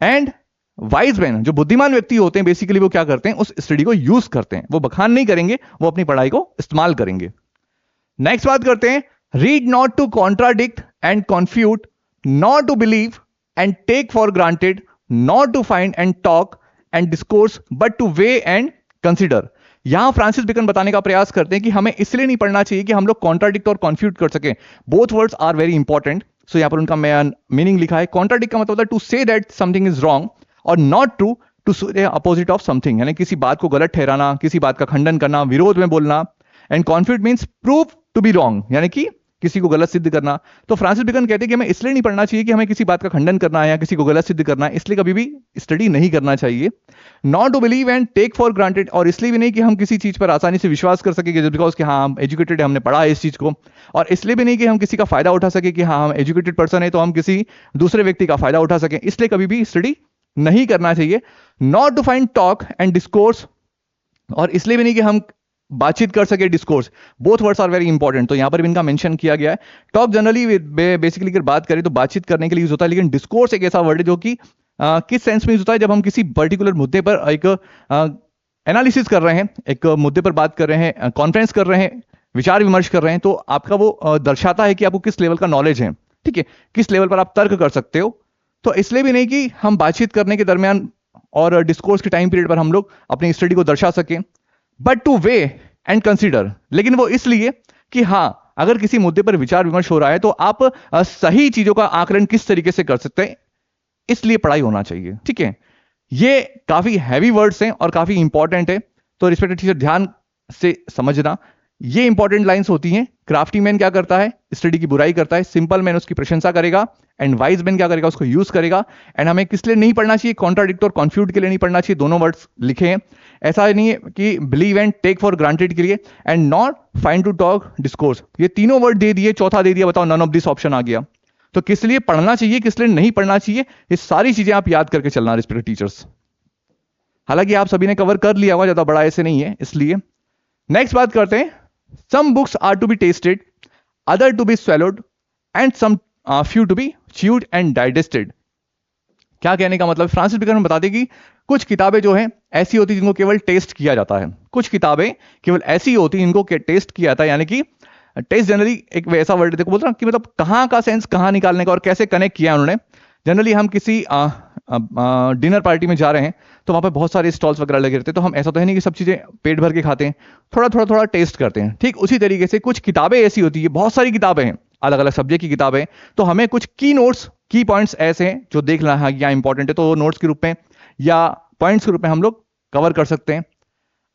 एंड वाइज मैन, जो बुद्धिमान व्यक्ति होते हैं, बेसिकली वो क्या करते हैं, उस स्टडी को यूज करते हैं, वो बखान नहीं करेंगे, वो अपनी पढ़ाई को इस्तेमाल करेंगे। नेक्स्ट बात करते हैं, read not to contradict and confute, not to believe and take for granted, not to find and talk and discourse, but to weigh and consider. यहां फ्रांसिस बेकन बताने का प्रयास करते हैं कि हमें इसलिए नहीं पढ़ना चाहिए कि हम लोग कॉन्ट्राडिक्ट और कॉन्फ्यूट कर सके। Both words are very important. So यहां पर उनका मीनिंग लिखा है, कॉन्ट्राडिक्ट का मतलब होता है to say that something is wrong, और not true to say opposite of something, यानी किसी बात को गलत ठहराना, किसी बात का खंडन करना, विरोध में बोलना। And confute means prove to be wrong, यानी कि किसी को गलत सिद्ध करना। तो फ्रांसिस बेकन कहते हैं कि हमें इसलिए नहीं पढ़ना चाहिए कि हमें किसी बात का खंडन करना है या किसी को गलत सिद्ध करना है, इसलिए कभी भी स्टडी नहीं करना चाहिए। Not to believe and take for granted, और इसलिए भी नहीं कि हम किसी चीज पर आसानी से विश्वास कर सके बिकॉज कि हाँ हम एजुकेटेड है, हमने पढ़ा है इस चीज को, और इसलिए भी नहीं कि हम किसी का फायदा उठा सके कि हाँ हम एजुकेटेड पर्सन है तो हम किसी दूसरे व्यक्ति का फायदा उठा सके, इसलिए कभी भी स्टडी नहीं करना चाहिए। Not to find talk and discourse, और इसलिए भी नहीं कि हम बातचीत कर सके, discourse, both words are very important. तो यहां पर भी इनका मेंशन किया गया है। टॉक जनरली बेसिकली अगर बात करें तो बातचीत करने के लिए यूज होता है, लेकिन डिस्कोर्स एक ऐसा वर्ड है जो कि किस सेंस में यूज होता है? जब हम किसी पर्टिकुलर मुद्दे पर एक एनालिसिस कर रहे हैं, एक मुद्दे पर बात कर रहे हैं, कॉन्फ्रेंस कर रहे हैं, विचार विमर्श कर रहे हैं, तो आपका वो दर्शाता है कि आपको किस लेवल का नॉलेज है, ठीक है, किस लेवल पर आप तर्क कर सकते हो। तो इसलिए भी नहीं कि हम बातचीत करने के दरमियान और डिस्कोर्स के टाइम पीरियड पर हम लोग अपनी स्टडी को दर्शा सकें, but to weigh and consider, लेकिन वो इसलिए कि हाँ, अगर किसी मुद्दे पर विचार विमर्श हो रहा है तो आप सही चीजों का आकलन किस तरीके से कर सकते हैं, इसलिए पढ़ाई होना चाहिए, ठीक है। ये काफी हैवी वर्ड्स हैं और काफी इंपॉर्टेंट है, तो रिस्पेक्टेड टीचर ध्यान से समझना। ये इंपॉर्टेंट लाइंस होती हैं। क्राफ्टी मैन क्या करता है? स्टडी की बुराई करता है। सिंपल मैन उसकी प्रशंसा करेगा, एंड वाइज मैन क्या करेगा? उसको यूज करेगा। एंड हमें किस लिए नहीं पढ़ना चाहिए? कॉन्ट्राडिक्ट और कॉन्फ्यूट के लिए नहीं पढ़ना चाहिए। दोनों वर्ड्स लिखे हैं, ऐसा नहीं है कि believe and take for granted के लिए, and not find to talk discourse, ये तीनों वर्ड दे दिए, चौथा दे दिया, बताओ नन ऑफ दिस ऑप्शन आ गया। तो किस लिए पढ़ना चाहिए, किस लिए नहीं पढ़ना चाहिए, ये सारी चीजें आप याद करके चलना रिस्पेक्टेड टीचर्स। हालांकि आप सभी ने कवर कर लिया होगा, ज्यादा बड़ा ऐसे नहीं है, इसलिए नेक्स्ट बात करते हैं। Some books are to be tasted, other to be swallowed, and some few to be chewed and digested. क्या कहने का मतलब? फ्रांसिस बेकन में बताते कि कुछ किताबें जो हैं ऐसी होती जिनको केवल टेस्ट किया जाता है, कुछ किताबें केवल ऐसी होती जिनको टेस्ट किया जाता है, यानी कि टेस्ट जनरली एक वैसा वर्ड देखो बोलता कि मतलब कहाँ का सेंस कहाँ निकालने का और कैसे कनेक्ट किया उन्होंने। जनरली हम किसी डिनर पार्टी में जा रहे हैं तो वहां पे बहुत सारे स्टॉल्स वगैरह लगे रहते हैं, तो हम ऐसा तो है नहीं कि सब चीजें पेट भर के खाते हैं, थोड़ा टेस्ट करते हैं। ठीक उसी तरीके से कुछ किताबें ऐसी होती है, बहुत सारी किताबें हैं, अलग अलग सब्जेक्ट की किताबें, तो हमें कुछ की नोट्स, की पॉइंट्स ऐसे हैं जो देखना है या इंपॉर्टेंट है, तो वो नोट्स के रूप में या पॉइंट्स के रूप में हम लोग कवर कर सकते हैं।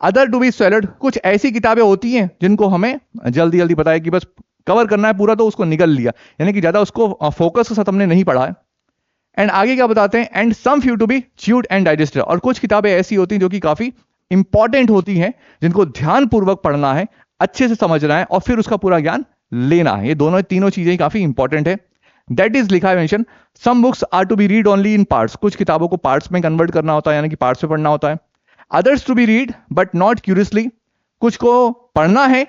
अदर टू बी swallowed, कुछ ऐसी किताबें होती हैं जिनको हमें जल्दी जल्दी पता है कि बस कवर करना है पूरा, तो उसको निकल लिया, यानी कि ज्यादा उसको फोकस के साथ हमने नहीं पढ़ा है। एंड आगे क्या बताते हैं? And some few to be chewed and digested, और कुछ किताबें ऐसी होती हैं जो कि काफी इंपॉर्टेंट होती हैं, जिनको ध्यानपूर्वक पढ़ना है, अच्छे से समझना है और फिर उसका पूरा ज्ञान लेना है। ये दोनों तीनों चीजें काफी इंपॉर्टेंट है। दैट इज लिखा है mention, some books are to be read only in parts, कुछ किताबों को पार्ट्स में कन्वर्ट करना होता है, यानी कि पार्ट्स में पढ़ना होता है। Others to be read but not curiously, कुछ को पढ़ना है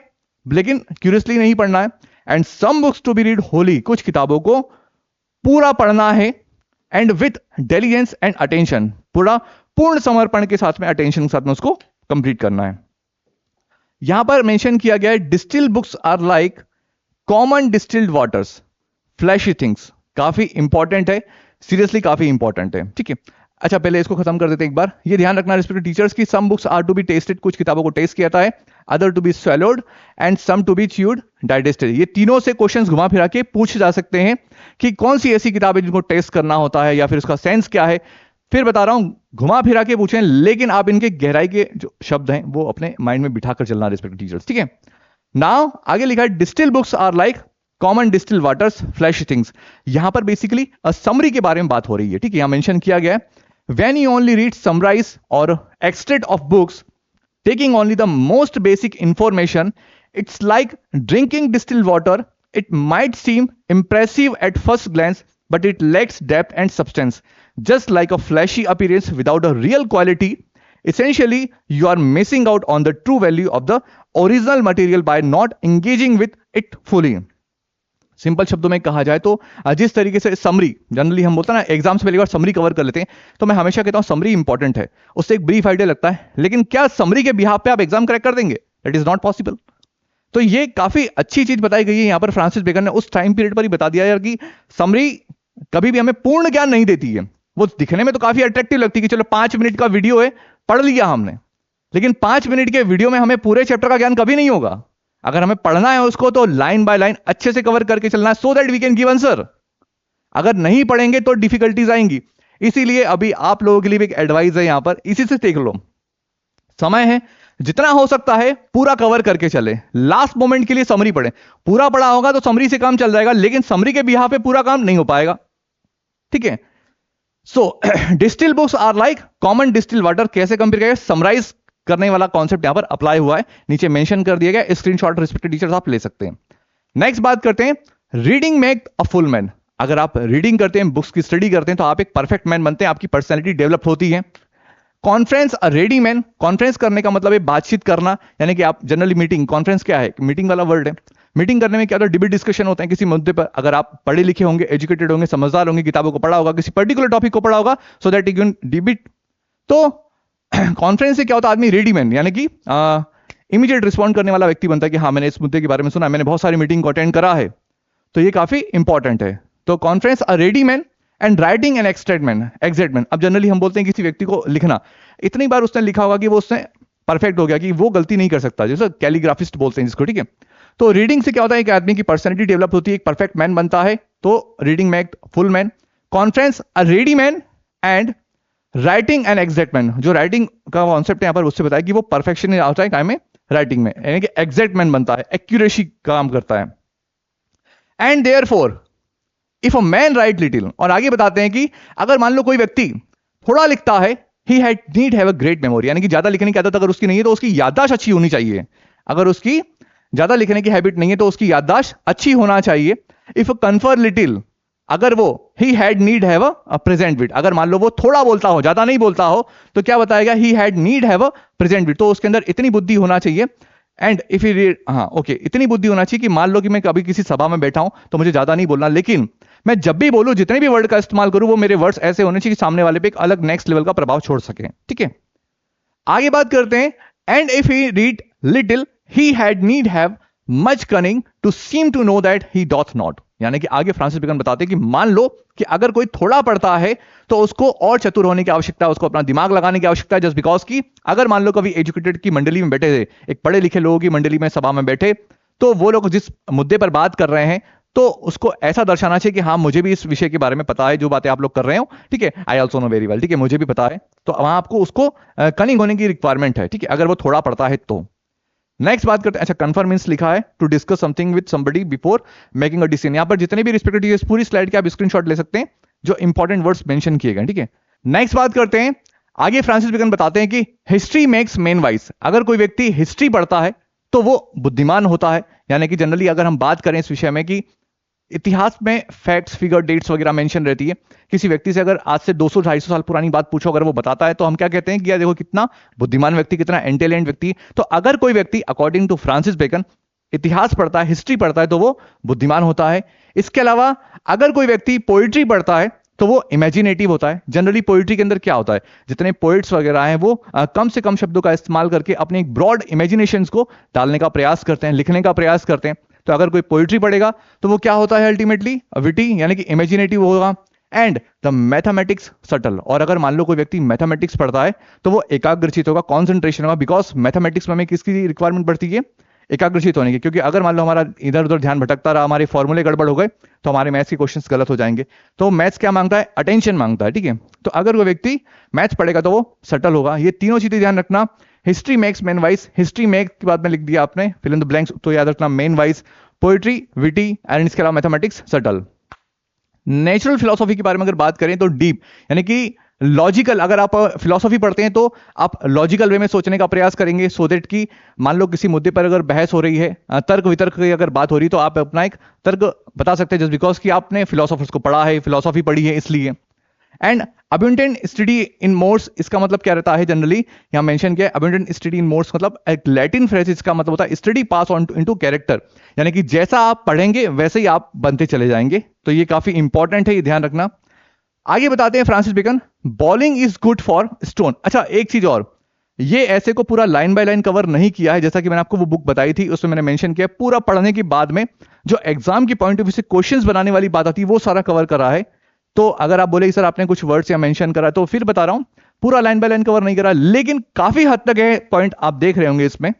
लेकिन क्यूरियसली नहीं पढ़ना है। And some books to be read wholly, कुछ किताबों को पूरा पढ़ना है, and with diligence and attention, पूर्ण समर्पण के साथ में, अटेंशन के साथ में उसको कंप्लीट करना है। यहां पर मेंशन किया गया है distilled books are like common distilled waters, flashy things, काफी इंपॉर्टेंट है, सीरियसली काफी इंपॉर्टेंट है, ठीक है। अच्छा, पहले इसको खत्म कर देते हैं एक बार। ये ध्यान रखना रिस्पेक्टेड टीचर्स की some books are to be tasted, कुछ किताबों को टेस्ट किया जाता है, other to be swallowed and some to be chewed digested. ये तीनों से क्वेश्चंस घुमा फिरा के पूछ जा सकते हैं कि कौन सी ऐसी किताबें जिनको टेस्ट करना होता है या फिर उसका सेंस क्या है। फिर बता रहा हूं, घुमा फिरा के पूछें, लेकिन आप इनके गहराई के जो शब्द हैं वो अपने माइंड में बिठा कर चलना रिस्पेक्टेड टीचर्स, ठीक है। नाउ आगे लिखा है distil books are like common distil waters, flash things. यहां पर बेसिकली समरी के बारे में बात हो रही है, ठीक है। यहां मेंशन किया गया है when you only read summarize or extract of books taking only the most basic information, it's like drinking distilled water. It might seem impressive at first glance, but it lacks depth and substance, just like a flashy appearance without a real quality. Essentially, you are missing out on the true value of the original material by not engaging with it fully. Simple शब्दों में कहा जाए तो जिस तरीके से summary, generally हम बोलते हैं ना एग्जाम से पहले बार समरी कवर कर लेते हैं, तो मैं हमेशा कहता हूं समरी इंपॉर्टेंट है, उससे एक ब्रीफ आइडिया लगता है, लेकिन क्या समरी के बिहाफ पे आप एग्जाम क्रैक कर देंगे? That is not possible. तो ये काफी अच्छी चीज बताई गई है यहां पर, फ्रांसिस बेकन ने उस टाइम पीरियड पर ही बता दिया यार कि समरी कभी भी हमें पूर्ण ज्ञान नहीं देती है। वो दिखने में तो काफी अट्रैक्टिव लगती है कि चलो 5 मिनट का वीडियो है, पढ़ लिया हमने, लेकिन 5 मिनट के वीडियो में हमें पूरे चैप्टर का ज्ञान कभी नहीं होगा। अगर हमें पढ़ना है उसको तो लाइन बाय लाइन अच्छे से कवर करके चलना है, so that we can give answer. अगर नहीं पढ़ेंगे तो डिफिकल्टीज आएंगी। इसीलिए अभी आप लोगों के लिए भी एक एडवाइस है यहां पर, इसी से देख लो, समय है जितना हो सकता है पूरा कवर करके चले, लास्ट मोमेंट के लिए समरी पढ़े। पूरा पढ़ा होगा तो समरी से काम चल जाएगा, लेकिन समरी के बिहाफ पे पूरा काम नहीं हो पाएगा, ठीक है। So distil books are like common distil water, कैसे कंपेयर करें? समराइज करने वाला कॉन्सेप्ट यहां पर अप्लाई हुआ है, नीचे मेंशन कर दिया गया, स्क्रीनशॉट रिस्पेक्टेड टीचर्स आप ले सकते हैं। नेक्स्ट बात करते हैं, reading make a full man. अगर आप रीडिंग करते हैं, बुक्स की स्टडी करते हैं, तो आप एक परफेक्ट मैन बनते हैं, आपकी पर्सनैलिटी डेवलप होती है। कॉन्फ्रेंस अ रेडी मैन, कॉन्फ्रेंस करने का मतलब है बातचीत करना, यानी कि आप जनरली मीटिंग, कॉन्फ्रेंस क्या है? मीटिंग वाला वर्ड है, मीटिंग करने में क्या होता है, डिबेट डिस्कशन होते हैं किसी मुद्दे पर। अगर आप पढ़े लिखे होंगे, एजुकेटेड होंगे, समझदार होंगे, किताबों को पढ़ा होगा, किसी पर्टिकुलर टॉपिक को पढ़ा होगा, so that you can debate. तो कॉन्फ्रेंस से क्या होता है, आदमी रेडीमैन यानी कि इमीडिएट रिस्पॉन्ड करने वाला व्यक्ति बनता है कि हाँ मैंने इस मुद्दे के बारे में सुना, मैंने बहुत सारी मीटिंग को अटेंड करा है, तो ये काफी इंपॉर्टेंट है। तो conference a ready man and writing and excitement. अब जनरली हम बोलते हैं किसी व्यक्ति को लिखना, इतनी बार उसने लिखा होगा कि वो उसने परफेक्ट हो गया कि वो गलती नहीं कर सकता, जैसे कैलीग्राफिस्ट बोलते हैं जिसको, ठीक है। तो रीडिंग से क्या होता है कि आदमी की पर्सनैलिटी डेवलप होती है, एक परफेक्ट मैन बनता है, तो रीडिंग में एक full man. Conference a ready man and writing and exact man. जो राइटिंग का कॉन्सेप्ट यहां पर उससे बताया कि वो परफेक्शन आता है काय में, राइटिंग में, यानी कि एग्जैक्ट मैन बनता है, एक्यूरेसी काम करता है। And therefore if a man right little, और आगे बताते हैं कि अगर मान लो कोई व्यक्ति थोड़ा लिखता है, he need have a great memory, यानी कि ज्यादा लिखने की आदत अगर उसकी नहीं है तो उसकी याददाश्त अच्छी होनी चाहिए। अगर उसकी ज्यादा लिखने की हैबिट नहीं है तो उसकी याददाश्त अच्छी होना चाहिए। इफ कन्फर लिटिल, अगर वो he had need have a present wit, अगर मान लो वो थोड़ा बोलता हो, ज्यादा नहीं बोलता हो, तो क्या बताएगा, he had need have a present wit, तो उसके अंदर इतनी बुद्धि होना चाहिए। एंड इफ ही रीड, हाँ ओके, इतनी बुद्धि होना चाहिए कि मान लो कि मैं कभी किसी सभा में बैठा हूं तो मुझे ज्यादा नहीं बोलना, लेकिन मैं जब भी बोलूं, जितने भी वर्ड का इस्तेमाल करूं, वो मेरे वर्ड्स ऐसे होने चाहिए कि सामने वाले पे एक अलग नेक्स्ट लेवल का प्रभाव छोड़ सके, ठीक है। आगे बात करते हैं, and if he read little he had need have much cunning to seem to know that he doth not, यानी कि आगे फ्रांसिस बेकन बताते हैं कि मान लो कि अगर कोई थोड़ा पढ़ता है तो उसको और चतुर होने की आवश्यकता है, उसको अपना दिमाग लगाने की आवश्यकता है, जस्ट बिकॉज कि अगर मान लो कभी एजुकेटेड की मंडली में बैठे थे, एक पढ़े लिखे लोगों की मंडली में सभा में बैठे, तो वो लोग जिस मुद्दे पर बात कर रहे हैं तो उसको ऐसा दर्शाना चाहिए कि हाँ मुझे भी इस विषय के बारे में पता है, जो बातें आप लोग कर रहे हो, ठीक है, I also know very well, ठीक है, मुझे भी पता है। तो वहां आपको उसको कनिंग होने की रिक्वायरमेंट है, ठीक है, अगर वो थोड़ा पढ़ता है तो। नेक्स्ट बात करते हैं, अच्छा कन्फर्म मींस लिखा है to discuss something with somebody before making a decision. यहां पर जितने भी रिस्पेक्टेड टीचर्स, पूरी स्लाइड के आप स्क्रीनशॉट ले सकते हैं जो इंपॉर्टेंट वर्ड्स मेंशन किए गए, ठीक है। नेक्स्ट बात करते हैं, आगे फ्रांसिस बेकन बताते हैं कि हिस्ट्री मेक्स मेन वाइज, अगर कोई व्यक्ति हिस्ट्री पढ़ता है तो वो बुद्धिमान होता है, यानी कि जनरली अगर हम बात करें इस विषय में कि इतिहास में फैक्ट्स, फिगर, डेट्स वगैरह मेंशन रहती है, किसी व्यक्ति से अगर आज से 200-250 साल पुरानी बात पूछो, अगर वो बताता है तो हम क्या कहते हैं कि यार देखो कितना बुद्धिमान व्यक्ति, कितना इंटेलिजेंट व्यक्ति। तो अगर कोई व्यक्ति अकॉर्डिंग टू फ्रांसिस बेकन इतिहास पढ़ता है, हिस्ट्री पढ़ता है, तो वो बुद्धिमान होता है। इसके अलावा अगर कोई व्यक्ति पोइट्री पढ़ता है तो वो इमेजिनेटिव होता है। जनरली पोइट्री के अंदर क्या होता है, जितने पोइट्स वगैरह हैं वो कम से कम शब्दों का इस्तेमाल करके अपने एक ब्रॉड इमेजिनेशंस को डालने का प्रयास करते हैं, लिखने का प्रयास करते हैं। तो अगर कोई पोइट्री पढ़ेगा तो वो क्या होता है, अल्टीमेटली विटी यानी कि इमेजिनेटिव होगा। एंड द मैथमेटिक्स सटल, और अगर मान लो कोई व्यक्ति मैथमेटिक्स पढ़ता है तो वो एकाग्रचित होगा, कॉन्सेंट्रेशन होगा, बिकॉज मैथमेटिक्स में हमें किसकी रिक्वायरमेंट पड़ती है, एकाग्रचित होने की। क्योंकि अगर मान लो हमारा इधर उधर ध्यान भटकता रहा, हमारे फॉर्मूले गड़बड़ हो गए, तो हमारे मैथ्स के क्वेश्चंस गलत हो जाएंगे। तो मैथ्स क्या मांगता है, अटेंशन मांगता है, ठीक है। तो अगर वो व्यक्ति मैथ्स पढ़ेगा तो वो सटल होगा। ये तीनों चीजें ध्यान रखना। History makes main wise, history make के बाद में लिख दिया आपने फिल इन द ब्लैंक्स, तो याद रखना main wise, poetry witty, and इसके अलावा मैथमेटिक्स सटल। नेचुरल फिलोसॉफी के बारे में अगर बात करें तो डीप, यानी कि लॉजिकल, अगर आप फिलोसॉफी पढ़ते हैं तो आप लॉजिकल वे में सोचने का प्रयास करेंगे, सो दैट कि मान लो किसी मुद्दे पर अगर बहस हो रही है, तर्क वितर्क की अगर बात हो रही है, तो आप अपना एक तर्क बता सकते हैं, जस्ट बिकॉज कि आपने फिलोसोफर्स को पढ़ा है, फिलोसॉफी पढ़ी है इसलिए। And abundant study in modes, इसका मतलब क्या रहता है, जनरली यहां मेंशन किया है अबंडेंट स्टडी इन मोड्स, मतलब एक लैटिन फ्रेज, इसका मतलब होता है study pass on into character, यानी कि जैसा आप पढ़ेंगे वैसे ही आप बनते चले जाएंगे। तो ये काफी इंपॉर्टेंट है, ये ध्यान रखना। आगे बताते हैं Francis Bacon, bowling is good for stone. अच्छा एक चीज और, ये ऐसे को पूरा लाइन बाय लाइन कवर नहीं किया है, जैसा कि मैंने आपको वो बुक बताई थी उसमें मैंने मेंशन किया, पूरा पढ़ने के बाद में जो एग्जाम की पॉइंट ऑफ व्यू से क्वेश्चंस बनाने वाली बात आती है वो सारा कवर करा है। तो अगर आप बोले सर आपने कुछ वर्ड्स या मेंशन करा, तो फिर बता रहा हूं पूरा लाइन बाय लाइन कवर नहीं करा, लेकिन काफी हद तक है पॉइंट आप देख रहे होंगे इसमें।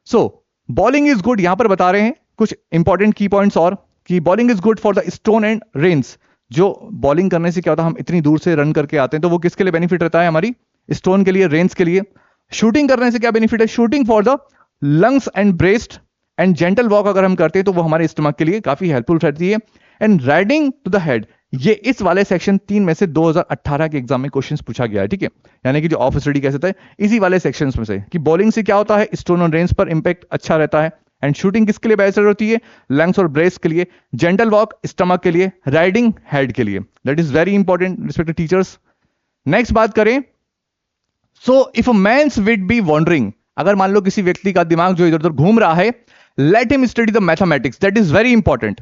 सो बॉलिंग इज गुड, यहां पर बता रहे हैं कुछ इंपॉर्टेंट की पॉइंट्स, और कि bowling is good for the stone and reins. जो बॉलिंग करने से क्या होता है, हम इतनी दूर से रन करके आते हैं, तो वो किसके लिए बेनिफिट रहता है, हमारी स्टोन के लिए, रेन्स के लिए। शूटिंग करने से क्या बेनिफिट है, shooting for the lungs and breast, and gentle walk अगर हम करते हैं तो वो हमारे स्टमक के लिए काफी हेल्पफुल रहती है। And riding to the head, ये इस वाले सेक्शन 3 में से 2018 के एग्जाम में क्वेश्चंस पूछा गया है, ठीक है, यानी कि जो ऑफ स्टडी कैसे था इसी वाले सेक्शंस में से, कि बॉलिंग से क्या होता है, स्टोन और रेंज पर इंपैक्ट अच्छा रहता है। एंड शूटिंग किसके लिए बेहतर होती है, लंग्स और ब्रेस्ट के लिए, जेंटल वॉक स्टमक के लिए, राइडिंग हेड के लिए। That is very important respected teachers. Next बात करें, so if a man's wit be wandering, अगर मान लो किसी व्यक्ति का दिमाग जो इधर उधर घूम रहा है, late him study the mathematics, that is very important.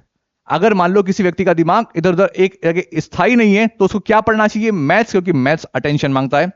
अगर मान लो किसी व्यक्ति का दिमाग इधर उधर एक जगह स्थायी नहीं है तो उसको क्या पढ़ना चाहिए? मैथ्स, क्योंकि मैथ्स अटेंशन मांगता है।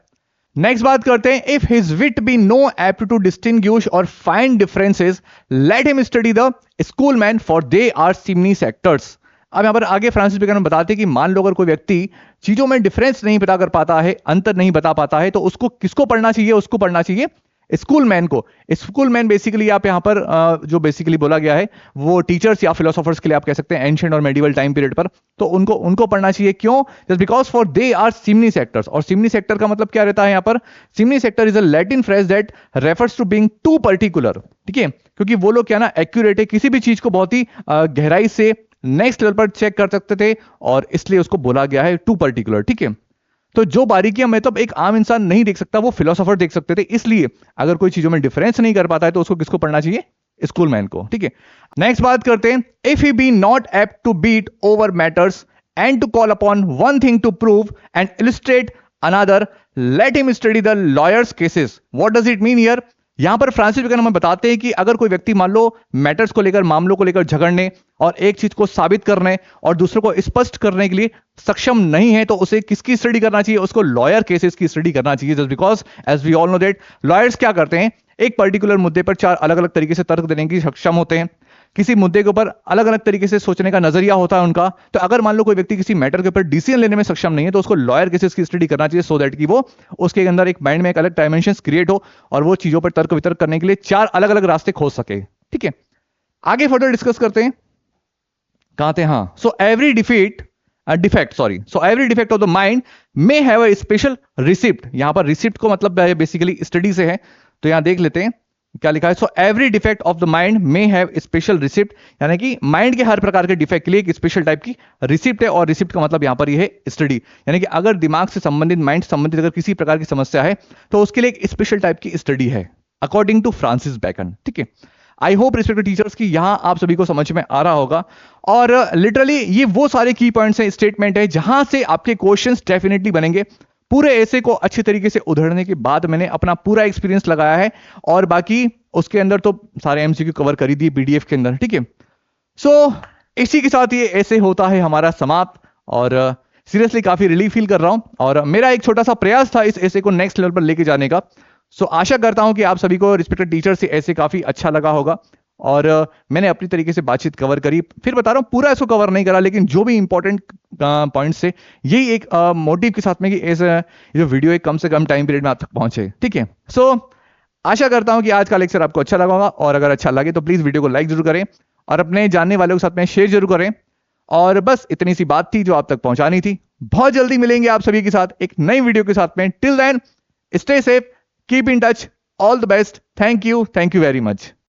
नेक्स्ट बात करते हैं, if his wit be no apt to distinguish और find differences let him study the school man for they are cymini sectors. अब यहां पर आगे फ्रांसिस बेकन बताते हैं कि मान लो अगर कोई व्यक्ति चीजों में डिफरेंस नहीं पता कर पाता है, अंतर नहीं बता पाता है, तो उसको किसको पढ़ना चाहिए? उसको पढ़ना चाहिए स्कूल मैन को। स्कूल मैन बेसिकली आप यहां पर जो बेसिकली बोला गया है वो टीचर्स या फिलोसोफर्स के लिए आप कह सकते हैं एंशिएंट और मेडिवल टाइम पीरियड पर, तो उनको पढ़ना चाहिए। क्यों? Just because for they are cymini sectors. और सिमनी सेक्टर का मतलब क्या रहता है यहां पर? Cymini sector is a Latin phrase that refers to being too particular. ठीक है, क्योंकि वो लोग क्या ना एक्यूरेट है, किसी भी चीज को बहुत ही गहराई से नेक्स्ट लेवल पर चेक कर सकते थे और इसलिए उसको बोला गया है टू पर्टिकुलर। ठीक है, तो जो बारीकियां मतलब एक आम इंसान नहीं देख सकता वो फिलोसोफर देख सकते थे, इसलिए अगर कोई चीजों में डिफरेंस नहीं कर पाता है तो उसको किसको पढ़ना चाहिए? स्कूल मैन को। ठीक है, नेक्स्ट बात करते हैं, if he be not apt to beat over matters and to call upon one thing to prove and illustrate another let him study the lawyers cases. What does it mean here? यहां पर Francis Bacon हमें बताते हैं कि अगर कोई व्यक्ति मान लो मैटर्स को लेकर, मामलों को लेकर झगड़ने और एक चीज को साबित करने और दूसरों को स्पष्ट करने के लिए सक्षम नहीं है तो उसे किसकी स्टडी करना चाहिए? उसको लॉयर केसेस की स्टडी करना चाहिए। Just because as we all know that lawyers क्या करते हैं, एक पर्टिकुलर मुद्दे पर 4 अलग अलग तरीके से तर्क देने की सक्षम होते हैं, किसी मुद्दे के ऊपर अलग अलग तरीके से सोचने का नजरिया होता है उनका। तो अगर मान लो कोई व्यक्ति किसी मैटर के ऊपर डिसीजन लेने में सक्षम नहीं है तो उसको लॉयर केसेस की स्टडी करना चाहिए, सो दैट कि वो उसके अंदर एक माइंड में एक अलग डायमेंशंस क्रिएट हो और वो चीजों पर तर्क वितर्क करने के लिए 4 अलग अलग रास्ते खोज सके। ठीक है, आगे फर्दर डिस्कस करते हैं। कहां थे? हाँ, so every every defect of the mind may have a special receipt। यहां पर रिसिप्ट को मतलब बेसिकली स्टडी से है, तो यहां देख लेते हैं क्या लिखा है। So every defect of the mind may have special receipt, यानी कि माइंड के हर प्रकार के डिफेक्ट के लिए एक स्पेशल टाइप की रिसिप्ट है, और रिसिप्ट का मतलब यहां पर यह है स्टडी। यानी कि अगर दिमाग से संबंधित, माइंड से संबंधित अगर किसी प्रकार की समस्या है तो उसके लिए एक स्पेशल टाइप की स्टडी है, अकॉर्डिंग टू फ्रांसिस बेकन। ठीक है, आई होप रिस्पेक्टेड टीचर्स की यहां आप सभी को समझ में आ रहा होगा। और लिटरली ये वो सारे की पॉइंट्स हैं, स्टेटमेंट है जहां से आपके क्वेश्चंस डेफिनेटली बनेंगे। पूरे ऐसे को अच्छी तरीके से उधेड़ने के बाद मैंने अपना पूरा एक्सपीरियंस लगाया है और बाकी उसके अंदर तो सारे एमसीक्यू कवर कर ही दिए पीडीएफ के अंदर। ठीक है, सो इसी के साथ ये ऐसे होता है हमारा समाप्त, और सीरियसली काफी रिलीफ फील कर रहा हूं और मेरा एक छोटा सा प्रयास था इस ऐसे को नेक्स्ट लेवल पर लेके जाने का। सो आशा करता हूं कि आप सभी को रिस्पेक्टेड टीचर से ऐसे काफी अच्छा लगा होगा और मैंने अपनी तरीके से बातचीत कवर करी। फिर बता रहा हूं पूरा इसको कवर नहीं करा, लेकिन जो भी इंपॉर्टेंट पॉइंट्स थे यही एक मोटिव के साथ में कि जो वीडियो एक कम से कम टाइम पीरियड में आप तक पहुंचे। ठीक है, सो आशा करता हूं कि आज का लेक्चर आपको अच्छा लगा होगा, और अगर अच्छा लगे तो प्लीज वीडियो को लाइक जरूर करें और अपने जानने वालों के साथ में शेयर जरूर करें। और बस इतनी सी बात थी जो आप तक पहुंचानी थी। बहुत जल्दी मिलेंगे आप सभी के साथ एक नई वीडियो के साथ में। Till then stay safe, keep in touch, all the best, thank you very much.